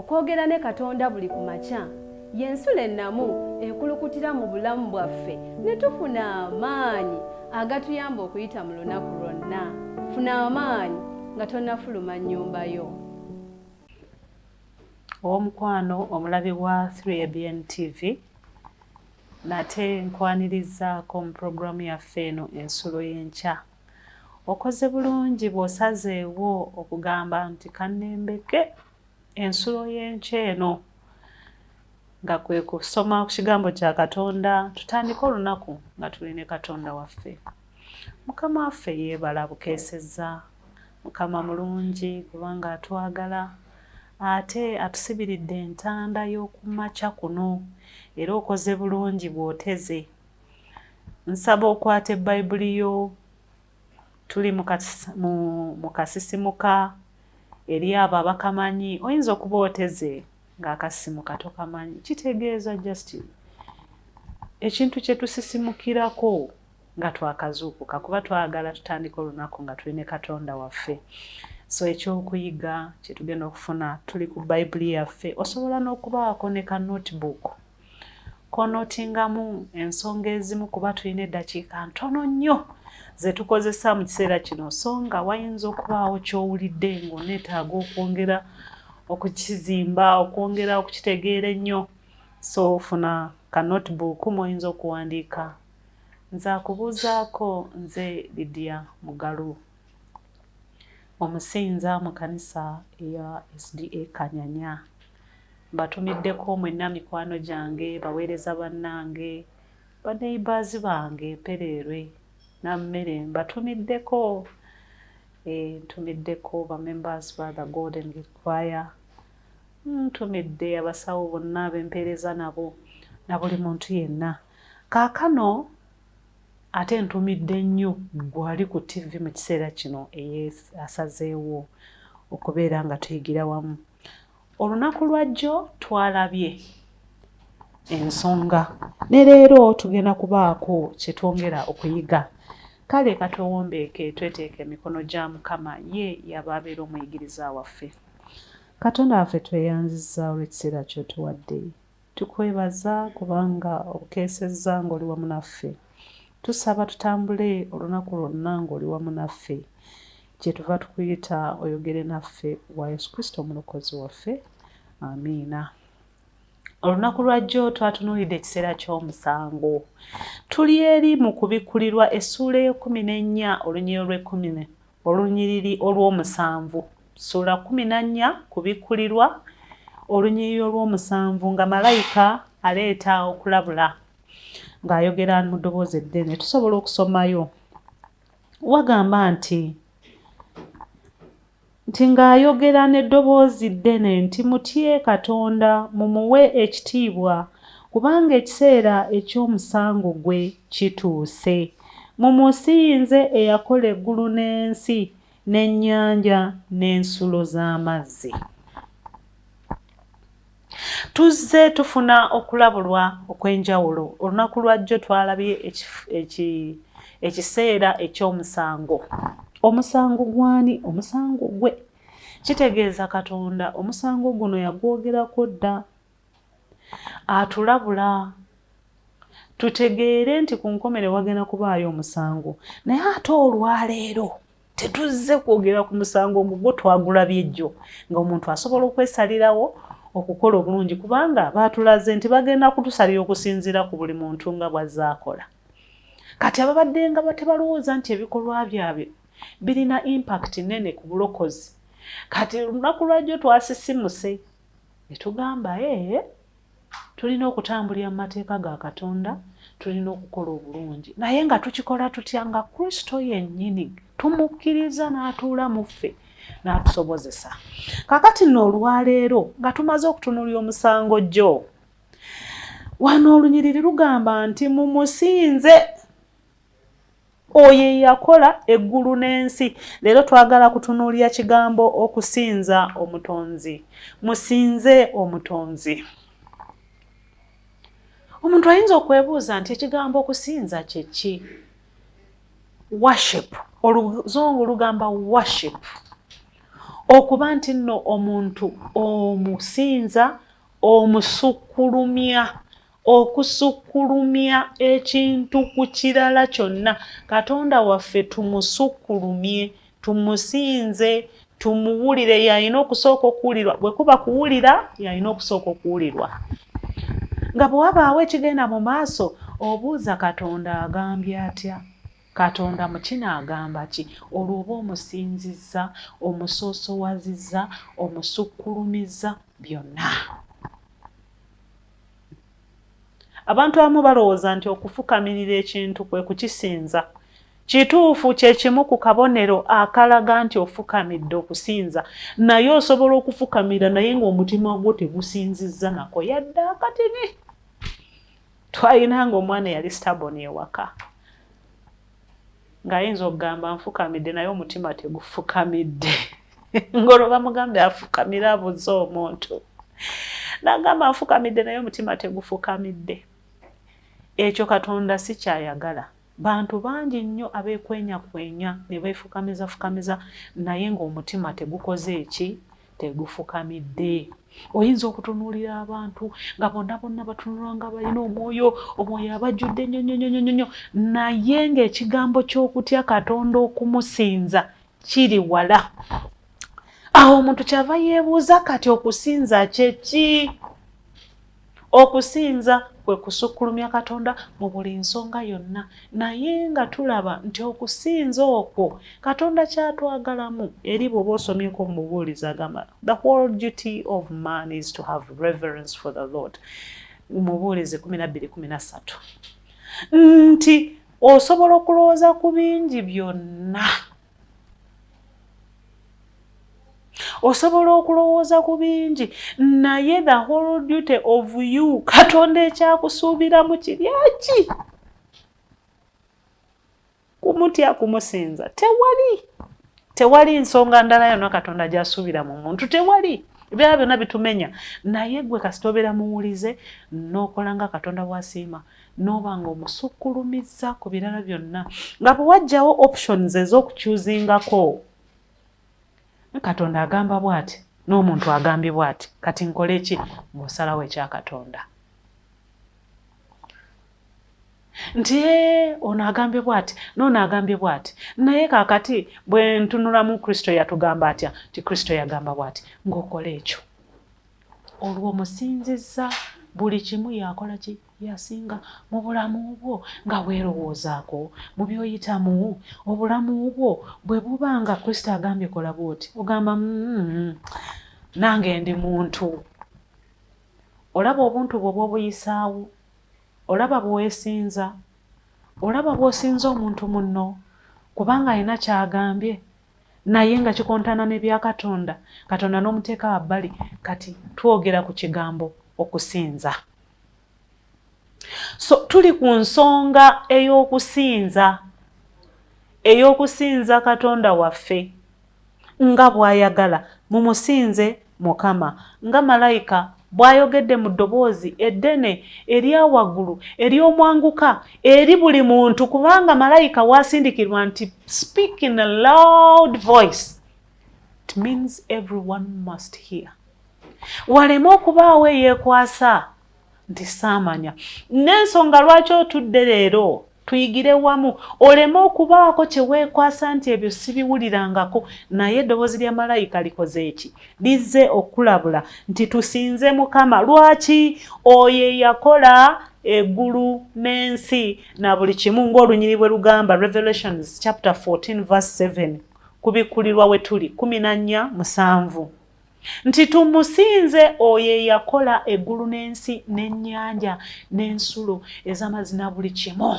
okwogera ne Katonda buli ku makya y'ensula ennamu ekulukutira mu bulamu bwaffe ne tufuna amaanyi agatuyamba okuyita mu lunaku lwonna. Funa amaanyi nga tonnafuluma nnyumba yo. Omukwano omulabi wa 3ABN TV nate nkwanirizaako mu puroguramu yaffe eno ensulo y'enkya. Okoze bulungi bw'osazeewo okugamba nti kannembeke ensulo y'enkya eno nga kwe kusoma ku kigambo kya Katonda tutandika olunaku nga tuli ne Katonda waffe. Mukama waffe yeebala bukeesezza. Mukama mulungi kubanga atwagala ate atusibiridde entanda y'okumakya kuno era okoze bulungi bw'oteze. Nsaba okwata Bayibuli yo tuli mu kasisimuka eri abo abakamanyi. Oyinza okuba oteze ng'akasisimuka tokamanyi. Kitegeeza just ekintu kye tusisimukirako nga twakazuukuka kuba twagala tutandika olunaku nga tuli ne Katonda waffe. So ekyokuyiga kye tugenda okufuna tuli ku Bayibuli yaffe. Osobola n'okubaako ne ka notebook konotingamu ensonga ezimu kuba tulina eddakiika ntono nnyo ze tukozesa mu kiseera kino, so nga wayinza okubaawo ky'owulidde ng'oneetaaga okwongera okukizimba, okwongera okukitegeera ennyo. So funa ka notebook mw'oyinza okuwandiika. Nze akubuuzaako, nze Lydia Mugalu, omusinza mu kkanisa eya SDA Kanyanya. Mbatumiddeko mwenna mikwano gyange, baweereza bannange, baneighbours bange Pererwe nammere mbatumiddeko. Ntumiddeko ba members ba the Golden Gate Choir, ntumidde abasawo bonna bempeereza nabo na buli muntu yenna. Kaakano ate ntumidde nnyo gwali ku TV mu kiseera kino asazeewo okubeera nga tuyigira wamu. Olunaku lwajjo twalabye ensonga ne leero tugenda kubaako kye twongera okuyiga. Kale katwewombeeke tweteeke emikono gya Mukama, ye yababeera omuyigiriza waffe. Katonda waffe tweyanzizza olw'ekiseera ky'otuwadde. Tukwebaza kubanga obukeesezza ng'oli wamu naffe. Tusaba tutambule olunaku lwonna ng'oli wamu naffe. Kye tuva tukuyita oyogere naffe wa Yesu Kristo omulokozi waffe. Amiina. Olunaku lwajjo twatunuulidde ekiseera ky'omusango. Tuli eri mu kubikkulirwa essuula y'e14 olunyiriri olunyiriri olw'omusanvu. Ssuula 14 kubikkulirwa olunyiriri olw'omusanvu nga malayika aleeta okulabula ng'ayogera mu ddoboozi eddene. Tusobola okusomayo. Wagamba nti ng'ayogera n'eddoboozi ddene nti mutye Katonda mumuwe ekitiibwa kubanga ekiseera eky'omusango gwe kituuse. Mumusinze eyakola eggulu n'ensi n'ennyanja n'ensulo z'amazzi. Tuzze tufuna okulabulwa okw'enjawulo. Olunaku lwajjo twalabye ekiseera eky'omusango. Omusango gwani? Omusango gwe. Kitegeeza Katonda omusango guno yagwogerako dda. Atulabula tutegeere nti ku nkomere wagenda kubaayo omusango. Naye ate olwaleero tetuzze kwogera ku musango gwo twagulabye jjo ng'omuntu asobola okwesalirawo okukola obulungi kubanga baatulaze nti bagenda kutusalira okusinziira ku buli muntu nga bw'azaakola. Kati ababadde nga tebalowooza nti ebikolwa byabwe birina impact nene ku bulokozi. Kati olunaku lwajjo twasisimuse ne tugamba tulina okutambulira mu mateeka ga Katonda, tulina okukola obulungi. Naye nga tukikola tutya? Nga Kristo yennyini tumukkiriza n'atuula mu ffe n'atusobozesa. Kaakati nno olwaleero nga tumaze okutunuulira omusango gyo, wano olunyiriri lugamba nti mumusinze oyo yakola eggulu n'ensi. Leero twagala kutunuulira kigambo okusinza omutonzi. Musinze omutonzi. Omuntu ayinza okwebuuza nti ekigambo okusinza kye ki? Worship. Oluzungu lugamba worship. okuba nti nno omuntu omusinza omusukkulumya okusukkulumya ekintu ku kirala kyonna. Katonda waffe tumusukkulumye, tumusinze, tumuwulire. Yalina okusooka okuwulirwa. Bwe kuba kuwulira, yalina okusooka okuwulirwa. Nga bwe wabaawo ekigenda mu maaso, obuuza Katonda agambye atya? Katonda mu kino agamba ki? Olwo oba omusinzizza, omusoosowazizza, omusukkulumiza, byonna. Abantu abamu balowooza nti okufukamirira ekintu kwe kukisinza. Kituufu kye kimu ku kabonero akalaga nti ofukamidde okusinza, naye osobola okufukamira naye ng'omutima gwo tegusinzizza nako yadde akatini. Twalinanga omwana eyali stubborn ewaka, ng'ayinza okugamba nfukamidde naye omutima tegufukamidde. Ng'olwo bamugambye afukamire abuze omuntu. N'agamba nfukamidde naye omutima tegufukamidde. Ekyo Katonda si kyayagala. Bantu bangi nnyo abeekwenyakwenya ne beefukamiza naye ng'omutima tegukoze eki? Tegufukamidde. Oyinza okutunuulira abantu nga bonna batunula nga balina omwoyo abajjudde nnyo, naye ng'ekigambo ky'okutya Katonda okumusinza kiri wala. Awo omuntu kyava yeebuuza kati okusinza kye ki? Okusinza kwe kusukkulumya Katonda mu buli nsonga yonna, naye nga tulaba nti okusinza okwo Katonda kyatwagalamu. Eri bw'oba osomyeko mu Bubuulizi agamba the whole duty of man is to have reverence for the Lord. Mu Bubuulizi 12:13 nti osobola okulowooza ku bingi byonna, osobola okulowooza ku bingi, naye the whole duty of you, Katonda ekyakusuubiramu kiryaki? Kumutya, kumusinza. Tewali nsonga ndala yonna Katonda gy'asuubira mu muntu, tewali. Ebirala byonna bitumenya, naye gwe kasita obeera muwulize n'okola nga Katonda bw'asiima, n'oba ng'omusukkulumiza ku birala byonna, nga bwe wajjawo options ez'okukyuzingako. Katonda agamba bw'ati, n'omuntu agambye bw'ati, kati nkole ki? Ng'osalawo ekya Katonda. Nti ono agambye bw'ati, n'ono agambye bw'ati, naye kaakati bwe ntunulamu Kristo yatugamba atya? Ti Kristo yagamba bw'ati, ng'okola ekyo. Olwo omusinzizza, buli kimu yakola ki? Yasinga mu bulamu bwo nga weerowoozaako, mu by'oyitamu, obulamu bwo bwe buba nga Kristo agambye kola bw'oti, ogamba nange ndi muntu. Olaba obuntu bwo bw'obuyisaawo, olaba bw'oweesinza, olaba bw'osinza omuntu munno kubanga alina kyagambye naye nga kikontana n'ebya Katonda, Katonda n'omuteeka wabbali. Kati twogera ku kigambo okusinza. So tuli ku nsonga ey'okusinza Katonda waffe nga bw'ayagala. Mumusinze Mukama nga malayika bw'ayogedde mu ddoboozi eddene eryawaggulu ery'omwanguka eri buli muntu, kubanga malayika waasindikirwa nti speak in a loud voice. It means everyone must hear. Waleme okubaawo eyeekwasa nti saamanya. N'ensonga lwaki otudde leero tuyigire wamu, oleme okubaako kye weekwasa nti ebyo sibiwulirangako, naye eddoboozi lya malayika likoze eki? Lizze okulabula nti tusinze Mukama. Lwaki? Oyo yakola eggulu n'ensi na buli kimu, ng'olunyiri bwe lugamba Revelations chapter 14:7 kubikkulirwa we tuli 14:7 nti tumusinze oyo yakola eggulu n'ensi n'ennyanja n'ensulo ez'amazzi na buli kimu.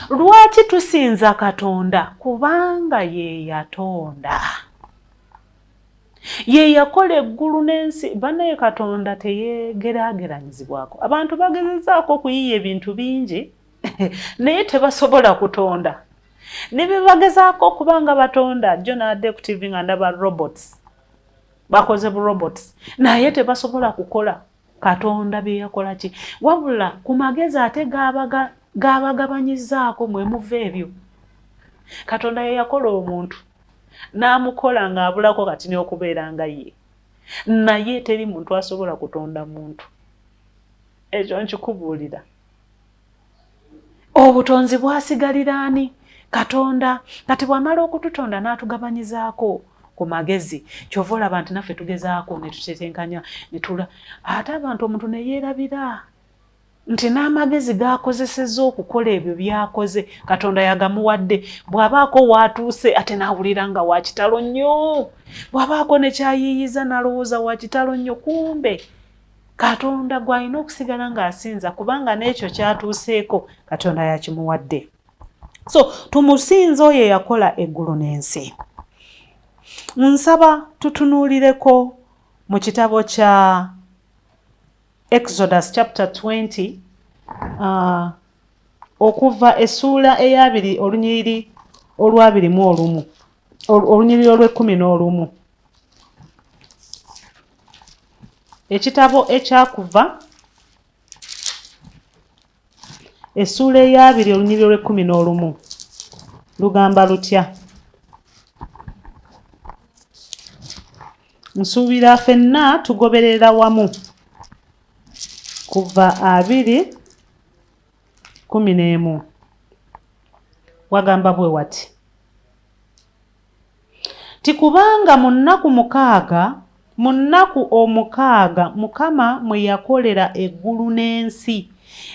Lwaki tusinza Katonda? Kubanga ye yatonda, ye yakola eggulu n'ensi. Bannaye Katonda teyegeraageranyizibwako. Abantu bagezezaako okuyiiya ebintu bingi naye tebasobola kutonda. Ne be bagezaako okubanga batonda, John adde ku TV nga ndaba robots, bakoze bu robots, naye tebasobola kukola Katonda bye yakola ki? Wabula ku magezi ate gabagabanyizaako mwe muva ebyo. Katonda ye yakola omuntu n'amukola ng'abulako kati n'okubeera nga ye. Naye teri muntu asobola kutonda muntu. Ekyo nkikubuulira. Obutonzi bwasigalira ani? Katonda. Kati bw'amala okututonda n'atugabanyizaako ku magezi. Kyova olaba nti naffe tugezaako ne tutetenkanya ne tula. Ate abantu omuntu ne yeerabira nti n'amagezi g'akozesezza okukola ebyo by'akoze Katonda yagamuwadde. Bw'abaako waatuuse ate n'awulira nga wa kitalo nnyo. Bw'abaako ne kyayiiyiza n'alowooza wa kitalo nnyo. Kumbe Katonda gw'alina okusigala ng'asinza kubanga n'ekyo kyatuuseeko Katonda yakimuwadde. So tumusinze oyo yakola eggulu n'ensi. Nsaba tutunuulireko mu kitabo kya Exodus chapter 20 okuva essuula eyabiri olunyiriri olw'abiri olunyiriri olw'11. Ekitabo ekyakuva essuula eyabiri olunyiriri olw'11 lugamba lutya? Nsuubira ffenna tugoberera wamu. Kuva 2:11 wagamba bwe wati: tikubanga mu nnaku omukaaga Mukama mwe yakolera eggulu n'ensi,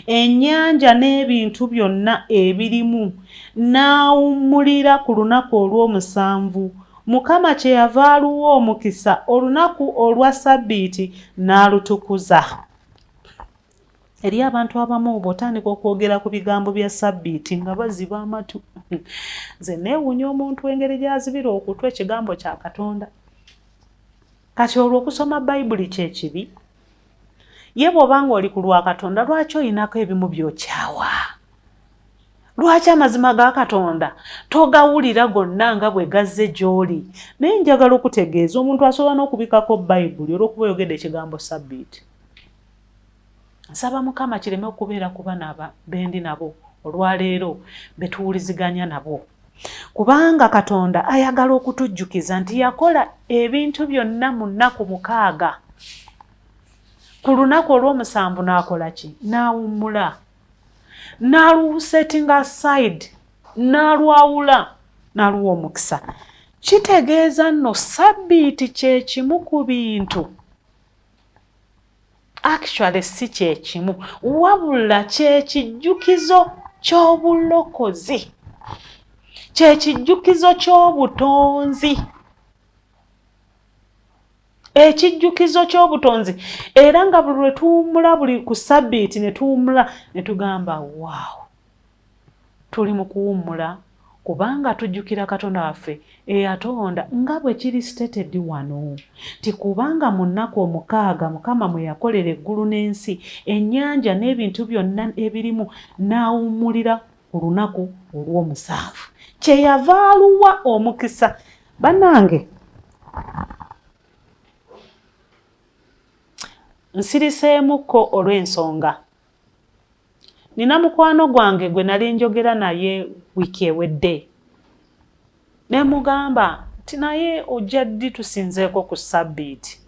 ennyanja n'ebintu byonna ebirimu, n'awummulira ku lunaku olw'omusanvu. Mukama kyeyava aluwa omukisa olunaku olwa Ssabbiiti n'alutukuza. Eri abantu abamu bw'otandika okwogera ku bigambo bya Ssabbiiti nga baziba amatu. Nze neewuunya omuntu engeri gy'azibira okutwa ekigambo kya Katonda. Kati olwo okusoma Bayibuli kye kibi? Ye bw'obanga oli ku lwa Katonda, lwaki olinako ebimu by'okyawa? Lwaki amazima ga Katonda togawulira gonna nga bwe gazze gy'oli? Naye njagala okutegeeza omuntu asobola n'okubikako Bayibuli olw'okuba oyogedde ekigambo Ssabbiiti. Nsaba Mukama kireme okubeera ku bana bendi nabo olwaleero betuwuliziganya nabo. Kubanga Katonda ayagala okutujjukiza nti yakola ebintu byonna mu nnaku 6. Ku lunaku olw'omusanvu n'akola ki? N'awummula. N'alusetting aside, n'alwawula, n'aluwa omukisa. Kitegeeza nno Ssabbiiti kye kimu ku bintu. Actually si kye kimu, wabula kye kijjukizo ky'obulokozi. Kye kijjukizo ky'obutonzi. Ekijjukizo ky'obutonzi. Era nga buli lwe tuwummula buli ku Ssabbiiti ne tuwummula ne tugamba waawo. Tuli mu kuwummula kubanga tujjukira Katonda waffe eyatonda nga bwe kiri stated wano. Tikubanga mu nnaku 6 Mukama mwe yakolera eggulu n'ensi, ennyanja n'ebintu byonna ebirimu, n'awummulira ku lunaku olw'omusanvu. Kyeyava aluwa omukisa. Bannange, nsiriseemukko olw'ensonga. Nina mukwano gwange gwe nali njogera naye wiiki ewedde. Ne mugamba nti naye ojja ddi tusinzeeko ku Ssabbiiti?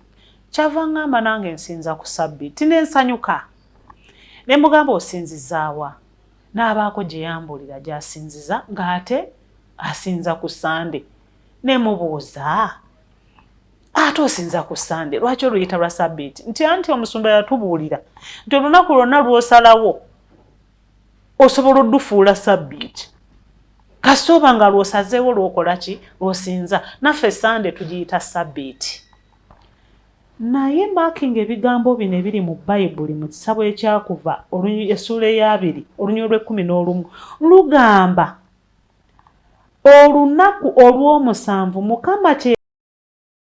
Kyava ngamba nange nsinza ku Ssabbiiti n'ensanyuka. Ne mugamba osinzizaawa? N'abaako gye yambuulira gy'asinziza ng'ate asinza ku Sande. Ne mubuuza, ate osinza ku Sande, lwaki oluyita lwa Ssabbiiti? Nti anti omusumba yatubuulira nti olunaku lwonna lw'osalawo osobola oddufuula Ssabbiiti. Kasita oba nga lw'osazeewo lw'okola ki? Lw'osinza. Naffe Sande tugiyita Ssabbiiti. Naye maakinga ebigambo bino ebiri mu Bayibuli mu kisabo ekyakuva essuula ey'abiri olunyiriri olw'11 lugamba olunaku olw'omusanvu Mukama kye